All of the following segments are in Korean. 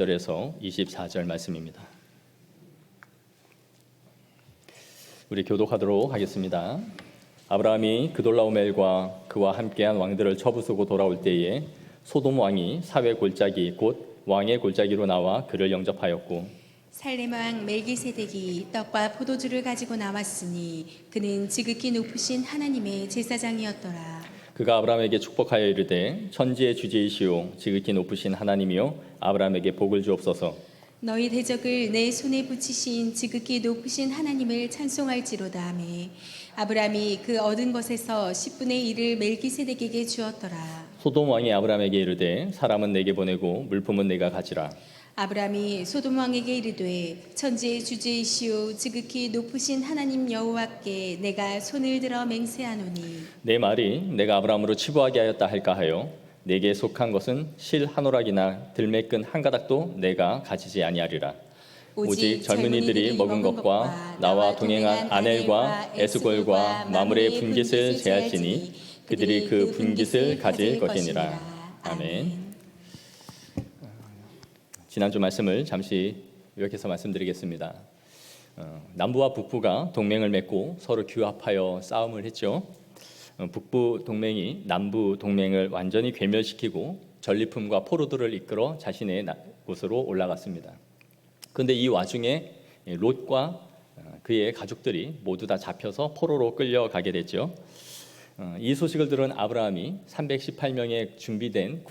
절에서 24절 말씀입니다. 우리 교독하도록 하겠습니다. 아브라함이 그돌라오멜과 그와 함께한 왕들을 처부수고 돌아올 때에 소돔 왕이 사회 골짜기 곧 왕의 골짜기로 나와 그를 영접하였고, 살렘 왕 멜기세덱이 떡과 포도주를 가지고 나왔으니 그는 지극히 높으신 하나님의 제사장이었더라. 그가 아브라함에게 축복하여 이르되 천지의 주제이시오 지극히 높으신 하나님이여 아브라함에게 복을 주옵소서. 너희 대적을 내 손에 붙이신 지극히 높으신 하나님을 찬송할지로다 하며 아브라함이 그 얻은 것에서 10분의 1을 멜기세덱에게 주었더라. 소돔 왕이 아브라함에게 이르되 사람은 내게 보내고 물품은 내가 가지라. 아브라함이 소돔 왕에게 이르되 천지의 주제이시오 지극히 높으신 하나님 여호와께 내가 손을 들어 맹세하노니 내 말이 내가 아브라함으로 치부하게 하였다 할까 하여 내게 속한 것은 실 한 오락이나 들매끈 한 가닥도 내가 가지지 아니하리라. 오직 젊은이들이 먹은 것과 나와 동행한 아넬과 에스골과 마므레의 분깃을 제할지니 그들이 그 분깃을 가질 것이니라. 아멘. 지난주 말씀을 잠시 요약해서 말씀드리겠습니다. 남부와 북부가 동맹을 맺고 서로 규합하여 싸움을 했죠. 북부 동맹이 남부 동맹을 완전히 괴멸시키고 전리품과 포로들을 이끌어 자신의 곳으로 올라갔습니다. 그런데 이 와중에 롯과 그의 가족들이 모두 다 잡혀서 포로로 끌려가게 됐죠. 이 소식을 들은 아브라함이 318명의 준비된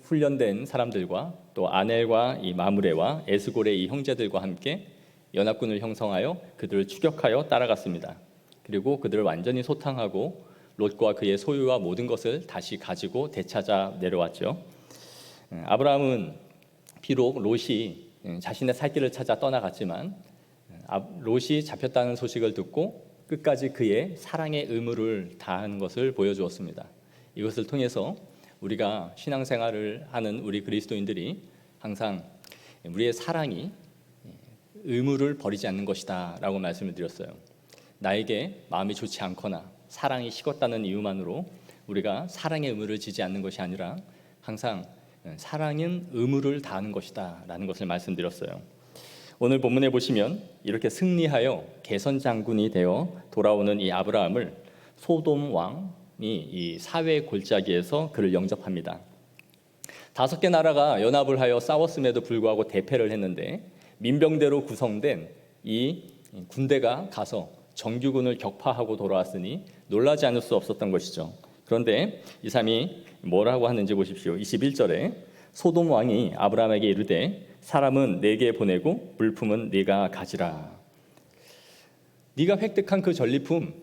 훈련된 사람들과 또 아넬과 이 마므레와 에스골의 이 형제들과 함께 연합군을 형성하여 그들을 추격하여 따라갔습니다. 그리고 그들을 완전히 소탕하고 롯과 그의 소유와 모든 것을 다시 가지고 되찾아 내려왔죠. 아브라함은 비록 롯이 자신의 살 길을 찾아 떠나갔지만 롯이 잡혔다는 소식을 듣고 끝까지 그의 사랑의 의무를 다한 것을 보여주었습니다. 이것을 통해서 우리가 신앙생활을 하는 우리 그리스도인들이 항상 우리의 사랑이 의무를 버리지 않는 것이다 라고 말씀을 드렸어요. 나에게 마음이 좋지 않거나 사랑이 식었다는 이유만으로 우리가 사랑의 의무를 지지 않는 것이 아니라 항상 사랑은 의무를 다하는 것이다 라는 것을 말씀드렸어요. 오늘 본문에 보시면 이렇게 승리하여 개선 장군이 되어 돌아오는 이 아브라함을 소돔 왕이 이 사회 골짜기에서 그를 영접합니다. 5개 나라가 연합을 하여 싸웠음에도 불구하고 대패를 했는데 민병대로 구성된 이 군대가 가서 정규군을 격파하고 돌아왔으니 놀라지 않을 수 없었던 것이죠. 그런데 이 사람이 뭐라고 하는지 보십시오. 21절에 소돔 왕이 아브라함에게 이르되 사람은 내게 보내고 물품은 네가 가지라. 네가 획득한 그 전리품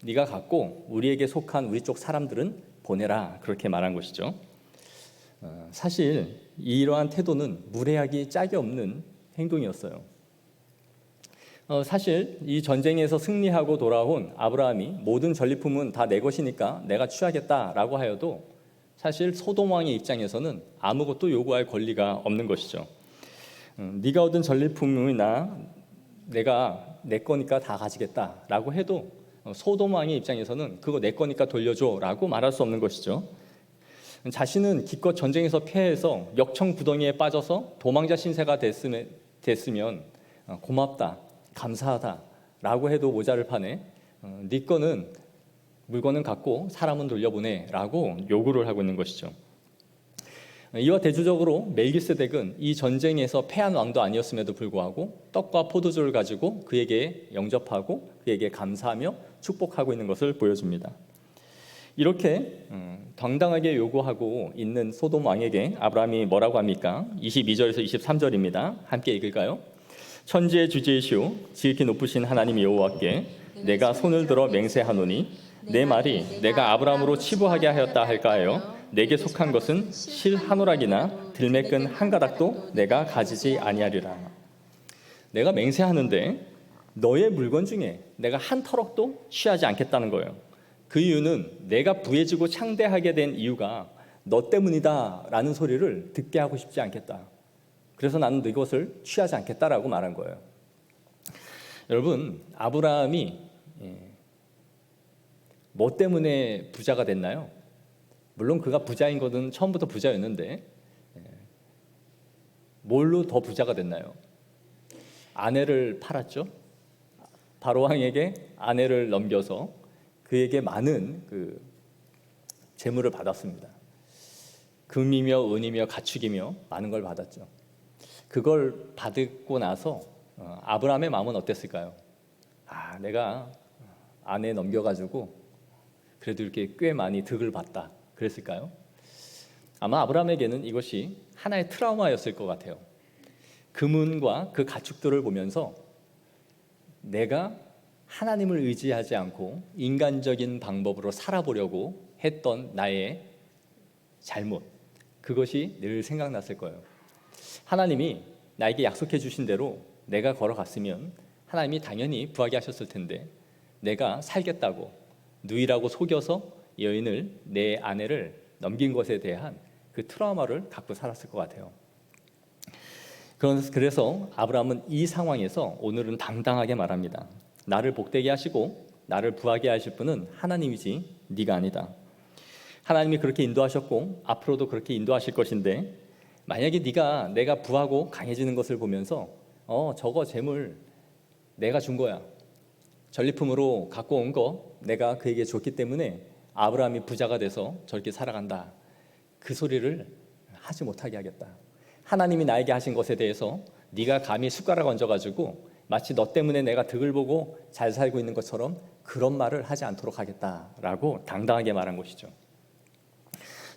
네가 갖고 우리에게 속한 우리 쪽 사람들은 보내라. 그렇게 말한 것이죠. 사실 이러한 태도는 무례하기 짝이 없는 행동이었어요. 사실 이 전쟁에서 승리하고 돌아온 아브라함이 모든 전리품은 다 내 것이니까 내가 취하겠다라고 하여도 사실 소돔 왕의 입장에서는 아무것도 요구할 권리가 없는 것이죠. 네가 얻은 전리품이나 내가 내 거니까 다 가지겠다라고 해도 소돔 왕의 입장에서는 그거 내 거니까 돌려줘라고 말할 수 없는 것이죠. 자신은 기껏 전쟁에서 패해서 역청구덩이에 빠져서 도망자 신세가 됐으면 고맙다, 감사하다라고 해도 모자를 파네. 네 거는 물건은 갖고 사람은 돌려보내라고 요구를 하고 있는 것이죠. 이와 대조적으로 멜기세덱은 이 전쟁에서 패한 왕도 아니었음에도 불구하고 떡과 포도주를 가지고 그에게 영접하고 그에게 감사하며 축복하고 있는 것을 보여줍니다. 이렇게 당당하게 요구하고 있는 소돔 왕에게 아브라함이 뭐라고 합니까? 22절에서 23절입니다. 함께 읽을까요? 천지의 주제이시오 지극히 높으신 하나님 여호와께 내가 손을 들어 맹세하노니 내 말이 내가 아브라함으로 치부하게 하였다 할까 하여 내게 속한 것은 실 한 오락이나 들매끈 한 가닥도 내가 가지지 아니하리라. 내가 맹세하는데 너의 물건 중에 내가 한 터럭도 취하지 않겠다는 거예요. 그 이유는 내가 부해지고 창대하게 된 이유가 너 때문이다 라는 소리를 듣게 하고 싶지 않겠다. 그래서 나는 이것을 취하지 않겠다라고 말한 거예요. 여러분, 아브라함이 뭐 때문에 부자가 됐나요? 물론 그가 부자인 것은 처음부터 부자였는데 뭘로 더 부자가 됐나요? 아내를 팔았죠. 바로 왕에게 아내를 넘겨서 그에게 많은 그 재물을 받았습니다. 금이며 은이며 가축이며 많은 걸 받았죠. 그걸 받고 나서 아브라함의 마음은 어땠을까요? 내가 아내 넘겨가지고 그래도 이렇게 꽤 많이 득을 봤다 그랬을까요? 아마 아브라함에게는 이것이 하나의 트라우마였을 것 같아요. 금은과 그 가축들을 보면서 내가 하나님을 의지하지 않고 인간적인 방법으로 살아보려고 했던 나의 잘못, 그것이 늘 생각났을 거예요. 하나님이 나에게 약속해 주신 대로 내가 걸어갔으면 하나님이 당연히 부하게 하셨을 텐데 내가 살겠다고 누이라고 속여서 여인을, 내 아내를 넘긴 것에 대한 그 트라우마를 갖고 살았을 것 같아요. 그래서 아브라함은 이 상황에서 오늘은 당당하게 말합니다. 나를 복되게 하시고 나를 부하게 하실 분은 하나님이지 네가 아니다. 하나님이 그렇게 인도하셨고 앞으로도 그렇게 인도하실 것인데 만약에 내가 부하고 강해지는 것을 보면서 저거 재물 내가 준 거야, 전리품으로 갖고 온 거 내가 그에게 줬기 때문에 아브라함이 부자가 돼서 저렇게 살아간다, 그 소리를 하지 못하게 하겠다. 하나님이 나에게 하신 것에 대해서 네가 감히 숟가락 얹어가지고 마치 너 때문에 내가 득을 보고 잘 살고 있는 것처럼 그런 말을 하지 않도록 하겠다라고 당당하게 말한 것이죠.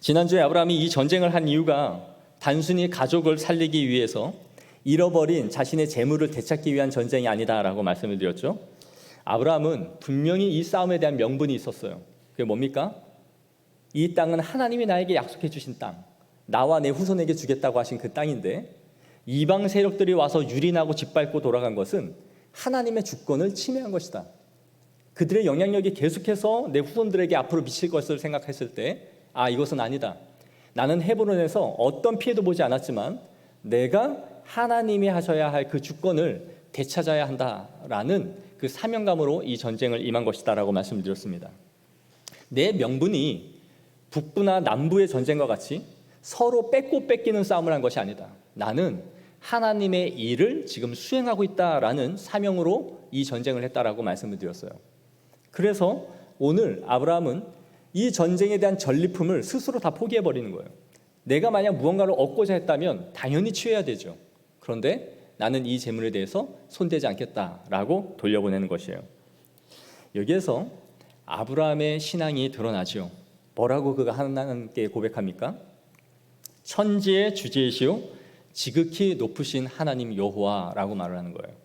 지난주에 아브라함이 이 전쟁을 한 이유가 단순히 가족을 살리기 위해서 잃어버린 자신의 재물을 되찾기 위한 전쟁이 아니다라고 말씀을 드렸죠. 아브라함은 분명히 이 싸움에 대한 명분이 있었어요. 그게 뭡니까? 이 땅은 하나님이 나에게 약속해 주신 땅, 나와 내 후손에게 주겠다고 하신 그 땅인데 이방 세력들이 와서 유린하고 짓밟고 돌아간 것은 하나님의 주권을 침해한 것이다. 그들의 영향력이 계속해서 내 후손들에게 앞으로 미칠 것을 생각했을 때 이것은 아니다. 나는 헤브론에서 어떤 피해도 보지 않았지만 내가 하나님이 하셔야 할 그 주권을 되찾아야 한다라는 그 사명감으로 이 전쟁을 임한 것이다라고 말씀드렸습니다. 내 명분이 북부나 남부의 전쟁과 같이 서로 뺏고 뺏기는 싸움을 한 것이 아니다. 나는 하나님의 일을 지금 수행하고 있다라는 사명으로 이 전쟁을 했다라고 말씀을 드렸어요. 그래서 오늘 아브라함은 이 전쟁에 대한 전리품을 스스로 다 포기해버리는 거예요. 내가 만약 무언가를 얻고자 했다면 당연히 취해야 되죠. 그런데 나는 이 재물에 대해서 손대지 않겠다라고 돌려보내는 것이에요. 여기에서 아브라함의 신앙이 드러나죠. 뭐라고 그가 하나님께 고백합니까? 천지의 주제이시오 지극히 높으신 하나님 여호와라고 말을 하는 거예요.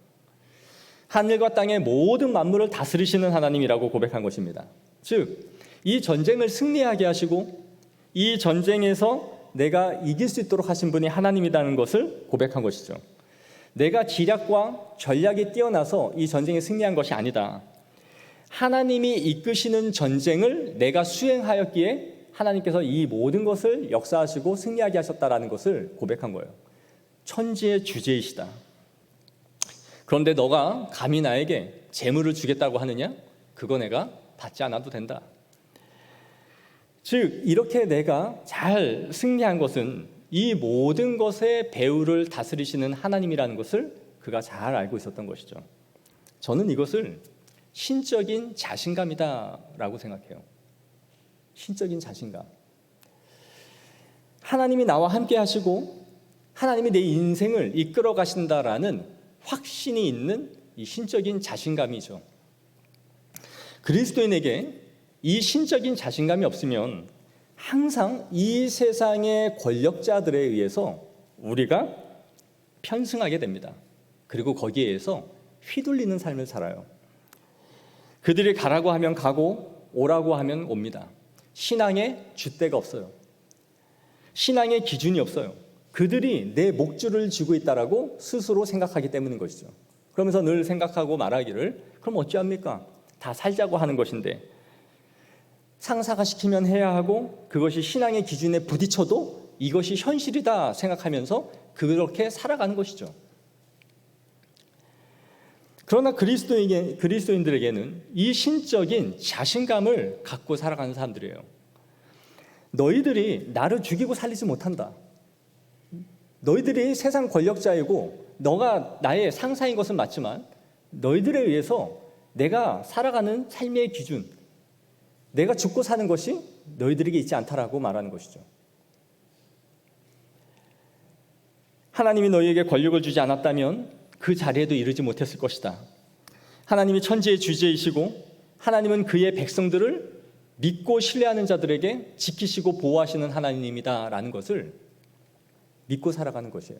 하늘과 땅의 모든 만물을 다스리시는 하나님이라고 고백한 것입니다. 즉, 이 전쟁을 승리하게 하시고 이 전쟁에서 내가 이길 수 있도록 하신 분이 하나님이라는 것을 고백한 것이죠. 내가 지략과 전략이 뛰어나서 이 전쟁에 승리한 것이 아니다. 하나님이 이끄시는 전쟁을 내가 수행하였기에 하나님께서 이 모든 것을 역사하시고 승리하게 하셨다라는 것을 고백한 거예요. 천지의 주제이시다. 그런데 너가 감히 나에게 재물을 주겠다고 하느냐? 그거 내가 받지 않아도 된다. 즉, 이렇게 내가 잘 승리한 것은 이 모든 것의 배후를 다스리시는 하나님이라는 것을 그가 잘 알고 있었던 것이죠. 저는 이것을 신적인 자신감이다라고 생각해요. 신적인 자신감. 하나님이 나와 함께 하시고 하나님이 내 인생을 이끌어 가신다라는 확신이 있는 이 신적인 자신감이죠. 그리스도인에게 이 신적인 자신감이 없으면 항상 이 세상의 권력자들에 의해서 우리가 편승하게 됩니다. 그리고 거기에 의해서 휘둘리는 삶을 살아요. 그들이 가라고 하면 가고 오라고 하면 옵니다. 신앙의 줏대가 없어요. 신앙의 기준이 없어요. 그들이 내 목줄을 쥐고 있다라고 스스로 생각하기 때문인 것이죠. 그러면서 늘 생각하고 말하기를 그럼 어찌합니까? 다 살자고 하는 것인데 상사가 시키면 해야 하고 그것이 신앙의 기준에 부딪혀도 이것이 현실이다 생각하면서 그렇게 살아가는 것이죠. 그러나 그리스도인들에게는 이 신적인 자신감을 갖고 살아가는 사람들이에요. 너희들이 나를 죽이고 살리지 못한다. 너희들이 세상 권력자이고 너가 나의 상사인 것은 맞지만 너희들에 의해서 내가 살아가는 삶의 기준, 내가 죽고 사는 것이 너희들에게 있지 않다라고 말하는 것이죠. 하나님이 너희에게 권력을 주지 않았다면 그 자리에도 이르지 못했을 것이다. 하나님이 천지의 주제이시고 하나님은 그의 백성들을 믿고 신뢰하는 자들에게 지키시고 보호하시는 하나님이다 라는 것을 믿고 살아가는 것이에요.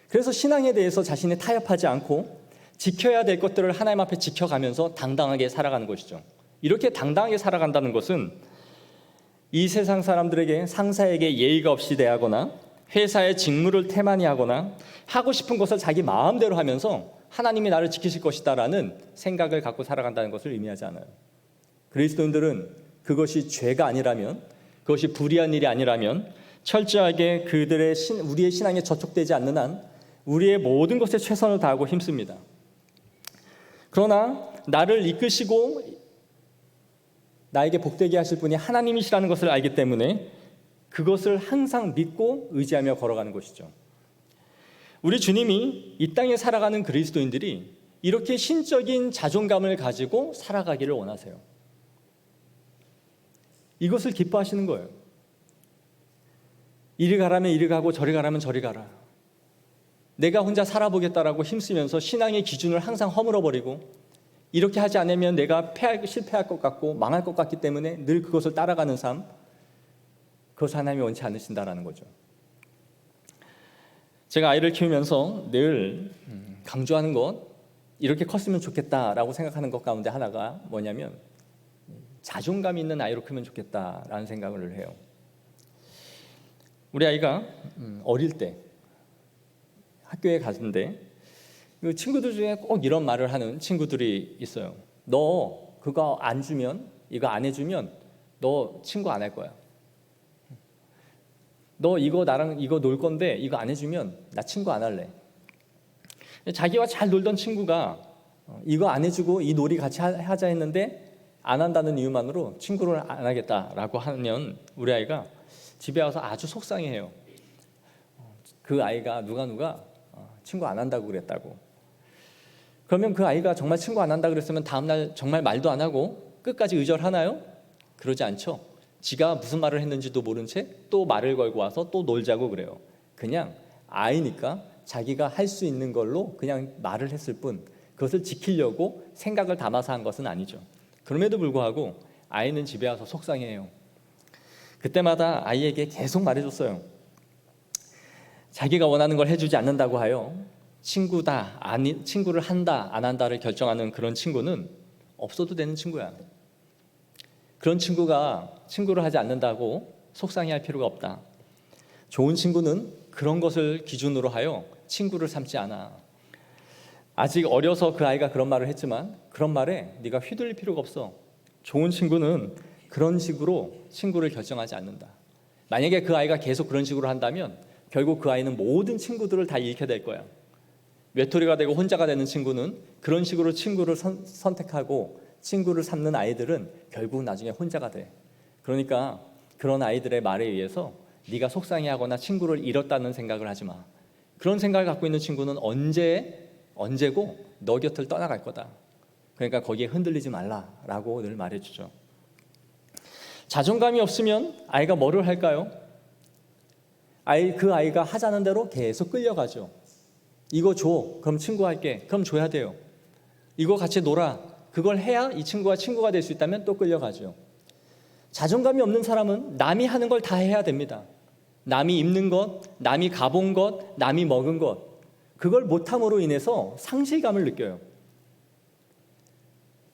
그래서 신앙에 대해서 자신이 타협하지 않고 지켜야 될 것들을 하나님 앞에 지켜가면서 당당하게 살아가는 것이죠. 이렇게 당당하게 살아간다는 것은 이 세상 사람들에게, 상사에게 예의가 없이 대하거나 회사의 직무를 태만히 하거나 하고 싶은 것을 자기 마음대로 하면서 하나님이 나를 지키실 것이다 라는 생각을 갖고 살아간다는 것을 의미하지 않아요. 그리스도인들은 그것이 죄가 아니라면, 그것이 불의한 일이 아니라면 철저하게 우리의 신앙에 저촉되지 않는 한 우리의 모든 것에 최선을 다하고 힘씁니다. 그러나 나를 이끄시고 나에게 복되게 하실 분이 하나님이시라는 것을 알기 때문에 그것을 항상 믿고 의지하며 걸어가는 것이죠. 우리 주님이 이 땅에 살아가는 그리스도인들이 이렇게 신적인 자존감을 가지고 살아가기를 원하세요. 이것을 기뻐하시는 거예요. 이리 가라면 이리 가고 저리 가라면 저리 가라. 내가 혼자 살아보겠다라고 힘쓰면서 신앙의 기준을 항상 허물어버리고 이렇게 하지 않으면 내가 실패할 것 같고 망할 것 같기 때문에 늘 그것을 따라가는 삶, 그것을 하나님이 원치 않으신다라는 거죠. 제가 아이를 키우면서 늘 강조하는 것, 이렇게 컸으면 좋겠다라고 생각하는 것 가운데 하나가 뭐냐면 자존감 있는 아이로 크면 좋겠다라는 생각을 해요. 우리 아이가 어릴 때 학교에 갔는데 그 친구들 중에 꼭 이런 말을 하는 친구들이 있어요. 너 그거 안 주면, 이거 안 해주면 너 친구 안 할 거야. 너 이거 나랑 이거 놀 건데 이거 안 해주면 나 친구 안 할래. 자기와 잘 놀던 친구가 이거 안 해주고 이 놀이 같이 하자 했는데 안 한다는 이유만으로 친구를 안 하겠다라고 하면 우리 아이가 집에 와서 아주 속상해해요. 그 아이가 누가 친구 안 한다고 그랬다고. 그러면 그 아이가 정말 친구 안 한다고 그랬으면 다음날 정말 말도 안 하고 끝까지 의절하나요? 그러지 않죠. 지가 무슨 말을 했는지도 모른 채 또 말을 걸고 와서 또 놀자고 그래요. 그냥 아이니까 자기가 할 수 있는 걸로 그냥 말을 했을 뿐 그것을 지키려고 생각을 담아서 한 것은 아니죠. 그럼에도 불구하고 아이는 집에 와서 속상해해요. 그때마다 아이에게 계속 말해줬어요. 자기가 원하는 걸 해주지 않는다고 하여 친구를 한다 안 한다를 결정하는 그런 친구는 없어도 되는 친구야. 그런 친구가 친구를 하지 않는다고 속상해할 필요가 없다. 좋은 친구는 그런 것을 기준으로 하여 친구를 삼지 않아. 아직 어려서 그 아이가 그런 말을 했지만 그런 말에 네가 휘둘릴 필요가 없어. 좋은 친구는 그런 식으로 친구를 결정하지 않는다. 만약에 그 아이가 계속 그런 식으로 한다면 결국 그 아이는 모든 친구들을 다 잃게 될 거야. 외톨이가 되고 혼자가 되는 친구는 그런 식으로 친구를 선택하고 친구를 삼는 아이들은 결국 나중에 혼자가 돼. 그러니까 그런 아이들의 말에 의해서 네가 속상해하거나 친구를 잃었다는 생각을 하지 마. 그런 생각을 갖고 있는 친구는 언제고 너 곁을 떠나갈 거다. 그러니까 거기에 흔들리지 말라라고 늘 말해주죠. 자존감이 없으면 아이가 뭐를 할까요? 그 아이가 하자는 대로 계속 끌려가죠. 이거 줘. 그럼 친구 할게. 그럼 줘야 돼요. 이거 같이 놀아. 그걸 해야 이 친구가 친구가 될 수 있다면 또 끌려가죠. 자존감이 없는 사람은 남이 하는 걸 다 해야 됩니다. 남이 입는 것, 남이 가본 것, 남이 먹은 것, 그걸 못함으로 인해서 상실감을 느껴요.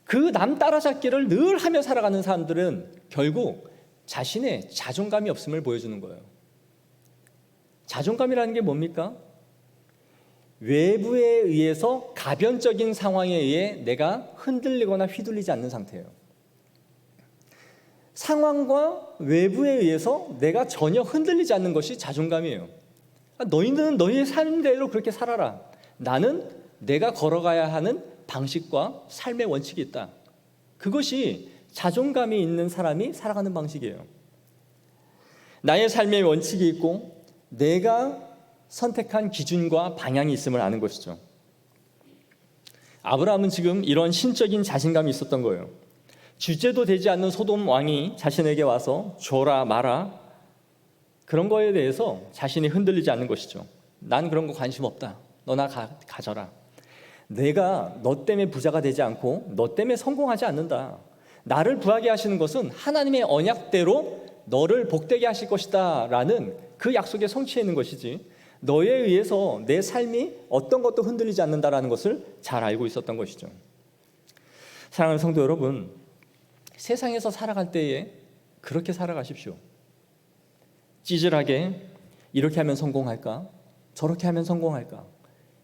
그 남 따라잡기를 늘 하며 살아가는 사람들은 결국 자신의 자존감이 없음을 보여주는 거예요. 자존감이라는 게 뭡니까? 외부에 의해서 가변적인 상황에 의해 내가 흔들리거나 휘둘리지 않는 상태예요. 상황과 외부에 의해서 내가 전혀 흔들리지 않는 것이 자존감이에요. 너희는 너희의 삶대로 그렇게 살아라. 나는 내가 걸어가야 하는 방식과 삶의 원칙이 있다. 그것이 자존감이 있는 사람이 살아가는 방식이에요. 나의 삶의 원칙이 있고 내가 선택한 기준과 방향이 있음을 아는 것이죠. 아브라함은 지금 이런 신적인 자신감이 있었던 거예요. 주제도 되지 않는 소돔 왕이 자신에게 와서 줘라 마라, 그런 거에 대해서 자신이 흔들리지 않는 것이죠. 난 그런 거 관심 없다. 너나 가져라. 내가 너 때문에 부자가 되지 않고 너 때문에 성공하지 않는다. 나를 부하게 하시는 것은 하나님의 언약대로 너를 복되게 하실 것이다 라는 그 약속에 성취해 있는 것이지, 너에 의해서 내 삶이 어떤 것도 흔들리지 않는다라는 것을 잘 알고 있었던 것이죠. 사랑하는 성도 여러분, 세상에서 살아갈 때에 그렇게 살아가십시오. 찌질하게 이렇게 하면 성공할까? 저렇게 하면 성공할까?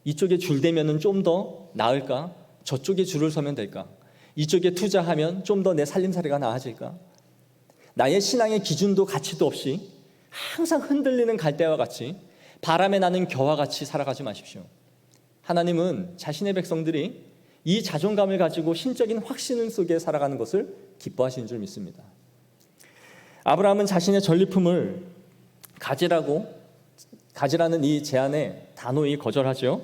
이쪽에 줄 대면 좀 더 나을까? 저쪽에 줄을 서면 될까? 이쪽에 투자하면 좀 더 내 살림살이가 나아질까? 나의 신앙의 기준도 가치도 없이 항상 흔들리는 갈대와 같이, 바람에 나는 겨와 같이 살아가지 마십시오. 하나님은 자신의 백성들이 이 자존감을 가지고 신적인 확신 속에 살아가는 것을 기뻐하시는 줄 믿습니다. 아브라함은 자신의 전리품을 가지라는 이 제안에 단호히 거절하죠.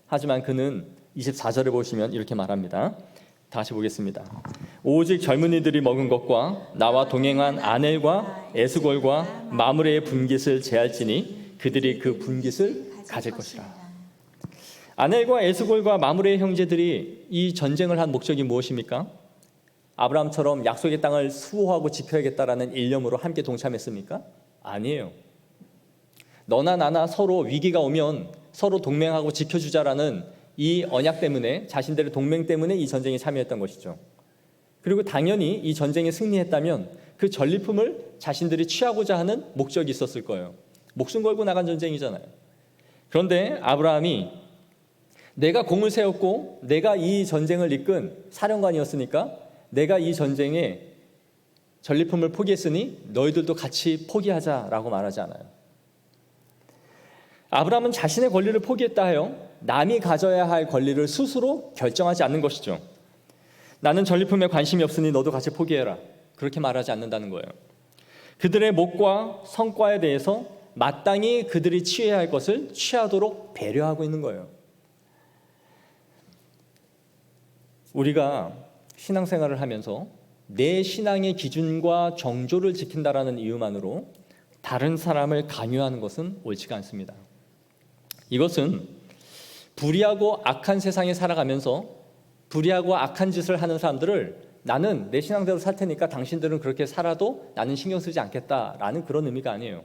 하지만 그는 24절을 보시면 이렇게 말합니다. 다시 보겠습니다. 오직 젊은이들이 먹은 것과 나와 동행한 아넬과 에스골과 마므레의 분깃을 제할지니 그들이 그 분깃을 가질 것이라. 아넬과 에스골과 마므레의 형제들이 이 전쟁을 한 목적이 무엇입니까? 아브라함처럼 약속의 땅을 수호하고 지켜야겠다라는 일념으로 함께 동참했습니까? 아니에요. 너나 나나 서로 위기가 오면 서로 동맹하고 지켜주자라는 이 언약 때문에, 자신들의 동맹 때문에 이 전쟁에 참여했던 것이죠. 그리고 당연히 이 전쟁에 승리했다면 그 전리품을 자신들이 취하고자 하는 목적이 있었을 거예요. 목숨 걸고 나간 전쟁이잖아요. 그런데 아브라함이 내가 공을 세웠고 내가 이 전쟁을 이끈 사령관이었으니까 내가 이 전쟁에 전리품을 포기했으니 너희들도 같이 포기하자라고 말하지 않아요. 아브라함은 자신의 권리를 포기했다 하여 남이 가져야 할 권리를 스스로 결정하지 않는 것이죠. 나는 전리품에 관심이 없으니 너도 같이 포기해라, 그렇게 말하지 않는다는 거예요. 그들의 목과 성과에 대해서 마땅히 그들이 취해야 할 것을 취하도록 배려하고 있는 거예요. 우리가 신앙생활을 하면서 내 신앙의 기준과 정조를 지킨다라는 이유만으로 다른 사람을 강요하는 것은 옳지가 않습니다. 이것은 불의하고 악한 세상에 살아가면서 불의하고 악한 짓을 하는 사람들을 나는 내 신앙대로 살 테니까 당신들은 그렇게 살아도 나는 신경 쓰지 않겠다라는 그런 의미가 아니에요.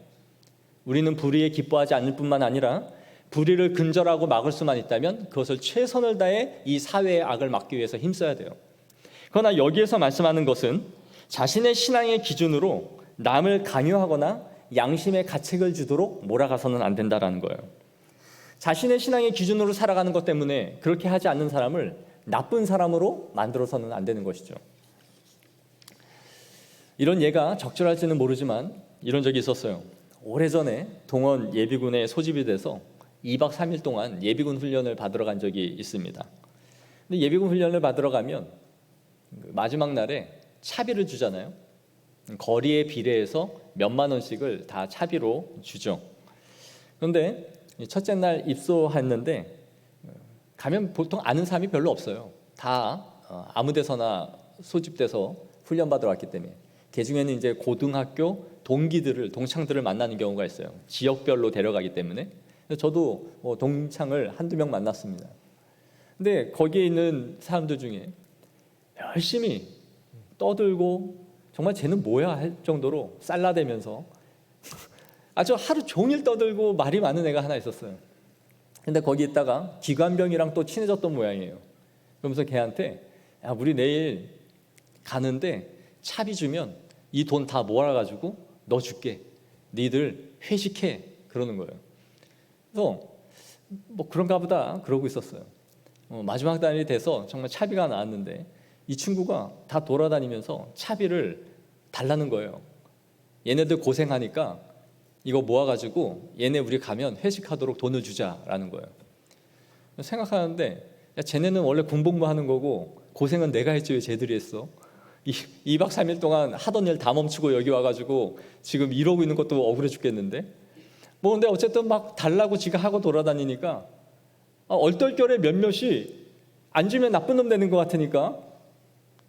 우리는 불의에 기뻐하지 않을 뿐만 아니라 불의를 근절하고 막을 수만 있다면 그것을 최선을 다해 이 사회의 악을 막기 위해서 힘써야 돼요. 그러나 여기에서 말씀하는 것은 자신의 신앙의 기준으로 남을 강요하거나 양심의 가책을 주도록 몰아가서는 안 된다라는 거예요. 자신의 신앙의 기준으로 살아가는 것 때문에 그렇게 하지 않는 사람을 나쁜 사람으로 만들어서는 안 되는 것이죠. 이런 예가 적절할지는 모르지만 이런 적이 있었어요. 오래전에 동원 예비군에 소집이 돼서 2박 3일 동안 예비군 훈련을 받으러 간 적이 있습니다. 근데 예비군 훈련을 받으러 가면 마지막 날에 차비를 주잖아요. 거리에 비례해서 몇만 원씩을 다 차비로 주죠. 그런데 첫째 날 입소했는데 가면 보통 아는 사람이 별로 없어요. 다 아무 데서나 소집돼서 훈련받으러 왔기 때문에. 그 중에는 이제 고등학교 동창들을 만나는 경우가 있어요. 지역별로 데려가기 때문에. 저도 동창을 한두 명 만났습니다. 근데 거기에 있는 사람들 중에 열심히 떠들고 정말 쟤는 뭐야 할 정도로 쌀라대면서 아주 하루 종일 떠들고 말이 많은 애가 하나 있었어요. 근데 거기 있다가 기관병이랑 또 친해졌던 모양이에요. 그러면서 걔한테 야, 우리 내일 가는데 차비 주면 이 돈 다 모아가지고 너 줄게. 니들 회식해. 그러는 거예요. 그래서 뭐 그런가 보다 그러고 있었어요. 마지막 날이 돼서 정말 차비가 나왔는데 이 친구가 다 돌아다니면서 차비를 달라는 거예요. 얘네들 고생하니까 이거 모아가지고 얘네 우리 가면 회식하도록 돈을 주자라는 거예요. 생각하는데 야, 쟤네는 원래 군복무 하는 거고 고생은 내가 했지 왜 쟤들이 했어? 2박 3일 동안 하던 일 다 멈추고 여기 와가지고 지금 이러고 있는 것도 억울해 죽겠는데 뭐 근데 어쨌든 막 달라고 지가 하고 돌아다니니까 얼떨결에 몇몇이 안 주면 나쁜 놈 되는 것 같으니까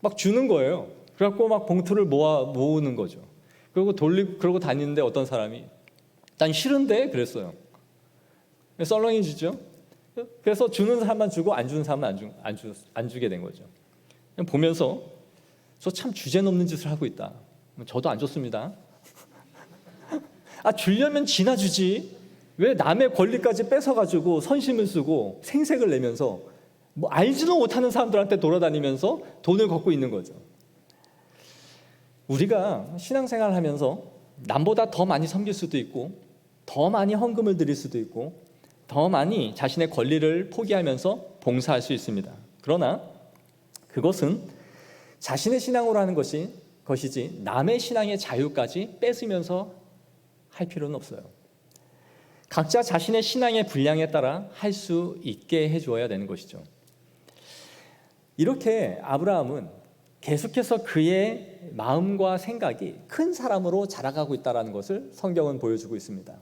막 주는 거예요. 그래갖고 막 봉투를 모으는 거죠. 그러고 다니는데 어떤 사람이 난 싫은데 그랬어요. 썰렁해지죠. 그래서 주는 사람만 주고 안 주는 사람은 안 주게 된 거죠. 그냥 보면서 저 참 주제넘는 짓을 하고 있다. 저도 안 줬습니다. 주려면 지나 주지. 왜 남의 권리까지 뺏어가지고 선심을 쓰고 생색을 내면서 뭐 알지도 못하는 사람들한테 돌아다니면서 돈을 걷고 있는 거죠. 우리가 신앙생활을 하면서 남보다 더 많이 섬길 수도 있고 더 많이 헌금을 드릴 수도 있고 더 많이 자신의 권리를 포기하면서 봉사할 수 있습니다. 그러나 그것은 자신의 신앙으로 하는 것이지 남의 신앙의 자유까지 뺏으면서 할 필요는 없어요. 각자 자신의 신앙의 분량에 따라 할 수 있게 해주어야 되는 것이죠. 이렇게 아브라함은 계속해서 그의 마음과 생각이 큰 사람으로 자라가고 있다는 것을 성경은 보여주고 있습니다.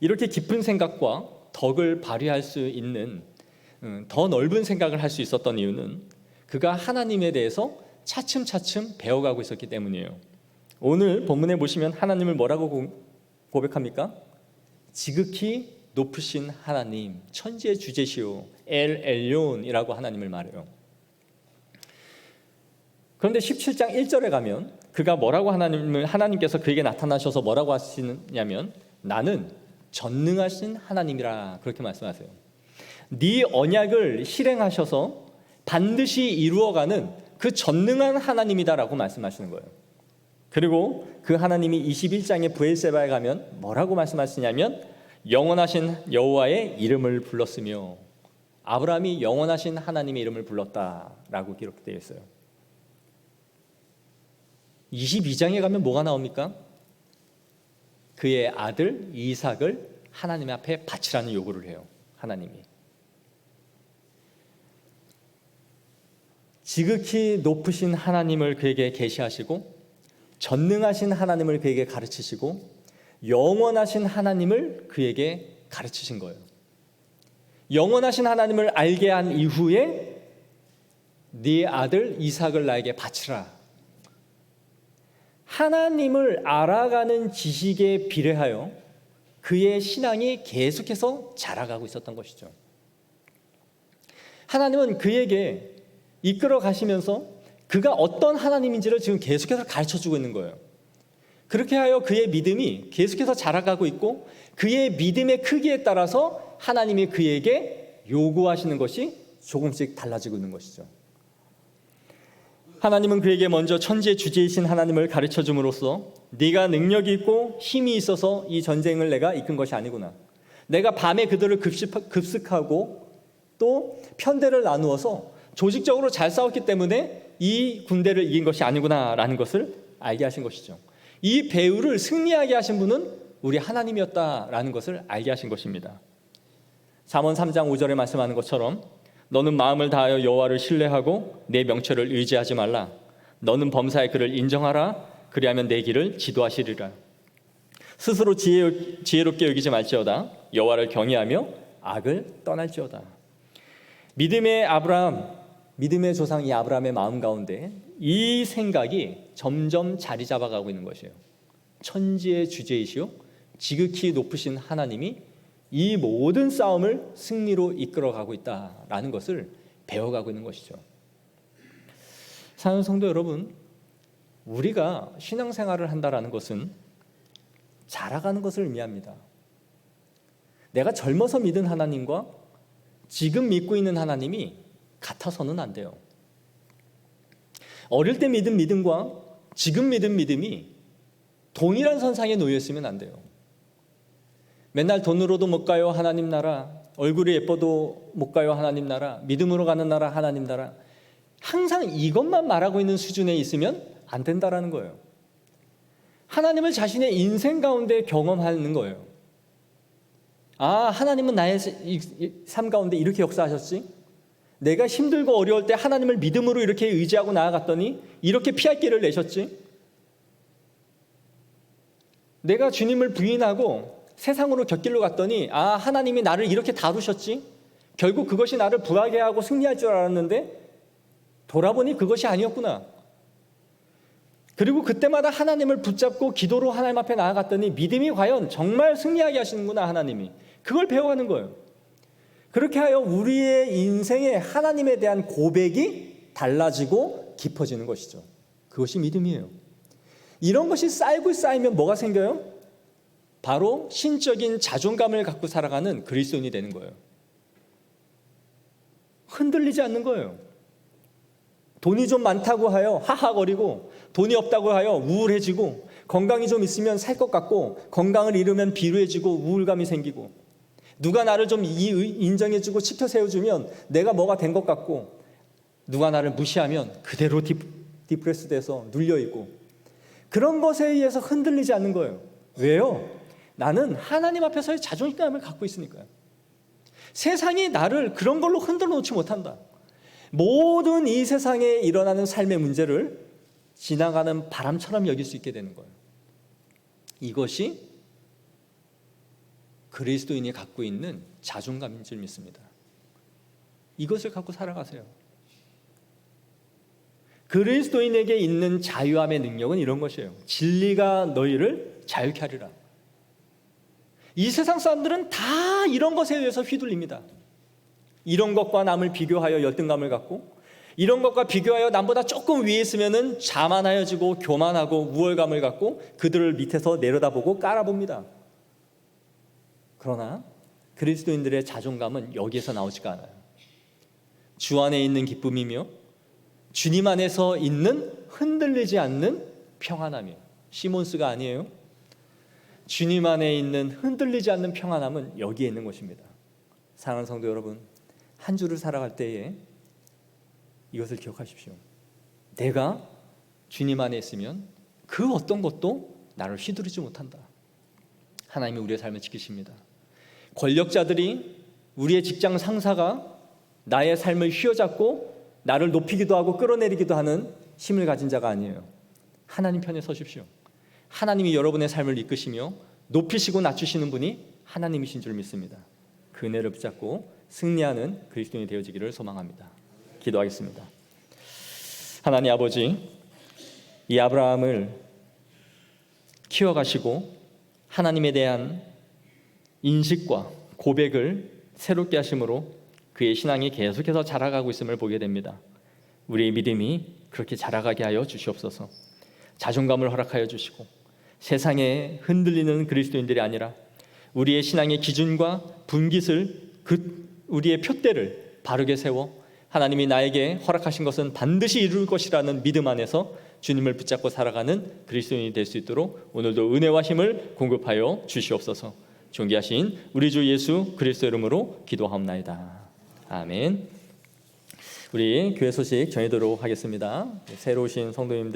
이렇게 깊은 생각과 덕을 발휘할 수 있는 더 넓은 생각을 할 수 있었던 이유는 그가 하나님에 대해서 차츰차츰 배워가고 있었기 때문이에요. 오늘 본문에 보시면 하나님을 뭐라고 고백합니까? 지극히 높으신 하나님, 천지의 주제시오 엘 엘론이라고 하나님을 말해요. 그런데 17장 1절에 가면 그가 뭐라고 하나님께서 그에게 나타나셔서 뭐라고 하시냐면 나는 전능하신 하나님이라 그렇게 말씀하세요. 네 언약을 실행하셔서 반드시 이루어가는 그 전능한 하나님이다라고 말씀하시는 거예요. 그리고 그 하나님이 21장의 브엘세바에 가면 뭐라고 말씀하시냐면 영원하신 여호와의 이름을 불렀으며 아브라함이 영원하신 하나님의 이름을 불렀다라고 기록되어 있어요. 22장에 가면 뭐가 나옵니까? 그의 아들 이삭을 하나님 앞에 바치라는 요구를 해요. 하나님이 지극히 높으신 하나님을 그에게 계시하시고 전능하신 하나님을 그에게 가르치시고 영원하신 하나님을 그에게 가르치신 거예요. 영원하신 하나님을 알게 한 이후에 네 아들 이삭을 나에게 바치라. 하나님을 알아가는 지식에 비례하여 그의 신앙이 계속해서 자라가고 있었던 것이죠. 하나님은 그에게 이끌어 가시면서 그가 어떤 하나님인지를 지금 계속해서 가르쳐주고 있는 거예요. 그렇게 하여 그의 믿음이 계속해서 자라가고 있고 그의 믿음의 크기에 따라서 하나님이 그에게 요구하시는 것이 조금씩 달라지고 있는 것이죠. 하나님은 그에게 먼저 천지의 주제이신 하나님을 가르쳐줌으로써 네가 능력이 있고 힘이 있어서 이 전쟁을 내가 이끈 것이 아니구나. 내가 밤에 그들을 급습하고 또 편대를 나누어서 조직적으로 잘 싸웠기 때문에 이 군대를 이긴 것이 아니구나라는 것을 알게 하신 것이죠. 이 배후를 승리하게 하신 분은 우리 하나님이었다라는 것을 알게 하신 것입니다. 잠언 3장 5절에 말씀하는 것처럼 너는 마음을 다하여 여호와를 신뢰하고 내 명철을 의지하지 말라. 너는 범사의 그를 인정하라. 그리하면 내 길을 지도하시리라. 스스로 지혜롭게 여기지 말지어다. 여호와를 경외하며 악을 떠날지어다. 믿음의 아브라함, 믿음의 조상 이 아브라함의 마음 가운데 이 생각이 점점 자리 잡아가고 있는 것이에요. 천지의 주제이시오 지극히 높으신 하나님이 이 모든 싸움을 승리로 이끌어가고 있다라는 것을 배워가고 있는 것이죠. 사랑하는 성도 여러분, 우리가 신앙생활을 한다라는 것은 자라가는 것을 의미합니다. 내가 젊어서 믿은 하나님과 지금 믿고 있는 하나님이 같아서는 안 돼요. 어릴 때 믿은 믿음과 지금 믿은 믿음이 동일한 선상에 놓여 있으면 안 돼요. 맨날 돈으로도 못 가요 하나님 나라, 얼굴이 예뻐도 못 가요 하나님 나라, 믿음으로 가는 나라 하나님 나라, 항상 이것만 말하고 있는 수준에 있으면 안 된다라는 거예요. 하나님을 자신의 인생 가운데 경험하는 거예요. 아, 하나님은 나의 삶 가운데 이렇게 역사하셨지? 내가 힘들고 어려울 때 하나님을 믿음으로 이렇게 의지하고 나아갔더니 이렇게 피할 길을 내셨지? 내가 주님을 부인하고 세상으로 곁길로 갔더니 하나님이 나를 이렇게 다루셨지? 결국 그것이 나를 불하게 하고 승리할 줄 알았는데 돌아보니 그것이 아니었구나. 그리고 그때마다 하나님을 붙잡고 기도로 하나님 앞에 나아갔더니 믿음이 과연 정말 승리하게 하시는구나 하나님이. 그걸 배워가는 거예요. 그렇게 하여 우리의 인생에 하나님에 대한 고백이 달라지고 깊어지는 것이죠. 그것이 믿음이에요. 이런 것이 쌓이고 쌓이면 뭐가 생겨요? 바로 신적인 자존감을 갖고 살아가는 그리스도인이 되는 거예요. 흔들리지 않는 거예요. 돈이 좀 많다고 하여 하하거리고 돈이 없다고 하여 우울해지고 건강이 좀 있으면 살 것 같고 건강을 잃으면 비루해지고 우울감이 생기고 누가 나를 좀 인정해주고 치켜 세워주면 내가 뭐가 된 것 같고 누가 나를 무시하면 그대로 디프레스 돼서 눌려있고 그런 것에 의해서 흔들리지 않는 거예요. 왜요? 나는 하나님 앞에서의 자존감을 갖고 있으니까요. 세상이 나를 그런 걸로 흔들어 놓지 못한다. 모든 이 세상에 일어나는 삶의 문제를 지나가는 바람처럼 여길 수 있게 되는 거예요. 이것이 그리스도인이 갖고 있는 자존감인 줄 믿습니다. 이것을 갖고 살아가세요. 그리스도인에게 있는 자유함의 능력은 이런 것이에요. 진리가 너희를 자유케 하리라. 이 세상 사람들은 다 이런 것에 의해서 휘둘립니다. 이런 것과 남을 비교하여 열등감을 갖고 이런 것과 비교하여 남보다 조금 위에 있으면 자만하여지고 교만하고 우월감을 갖고 그들을 밑에서 내려다보고 깔아봅니다. 그러나 그리스도인들의 자존감은 여기에서 나오지가 않아요. 주 안에 있는 기쁨이며 주님 안에서 있는 흔들리지 않는 평안함이에요. 시몬스가 아니에요. 주님 안에 있는 흔들리지 않는 평안함은 여기에 있는 것입니다. 사랑하는 성도 여러분, 한 주를 살아갈 때에 이것을 기억하십시오. 내가 주님 안에 있으면 그 어떤 것도 나를 휘두르지 못한다. 하나님이 우리의 삶을 지키십니다. 권력자들이 우리의 직장 상사가 나의 삶을 휘어잡고 나를 높이기도 하고 끌어내리기도 하는 힘을 가진 자가 아니에요. 하나님 편에 서십시오. 하나님이 여러분의 삶을 이끄시며 높이시고 낮추시는 분이 하나님이신 줄 믿습니다. 그 은혜를 붙잡고 승리하는 그리스도인이 되어지기를 소망합니다. 기도하겠습니다. 하나님 아버지, 이 아브라함을 키워가시고 하나님에 대한 인식과 고백을 새롭게 하심으로 그의 신앙이 계속해서 자라가고 있음을 보게 됩니다. 우리의 믿음이 그렇게 자라가게 하여 주시옵소서. 자존감을 허락하여 주시고 세상에 흔들리는 그리스도인들이 아니라 우리의 신앙의 기준과 분깃을 우리의 푯대를 바르게 세워 하나님이 나에게 허락하신 것은 반드시 이룰 것이라는 믿음 안에서 주님을 붙잡고 살아가는 그리스도인이 될 수 있도록 오늘도 은혜와 힘을 공급하여 주시옵소서. 존귀하신 우리 주 예수 그리스도 이름으로 기도하옵나이다. 아멘. 우리 교회 소식 전해드리도록 하겠습니다. 새로 오신 성도님들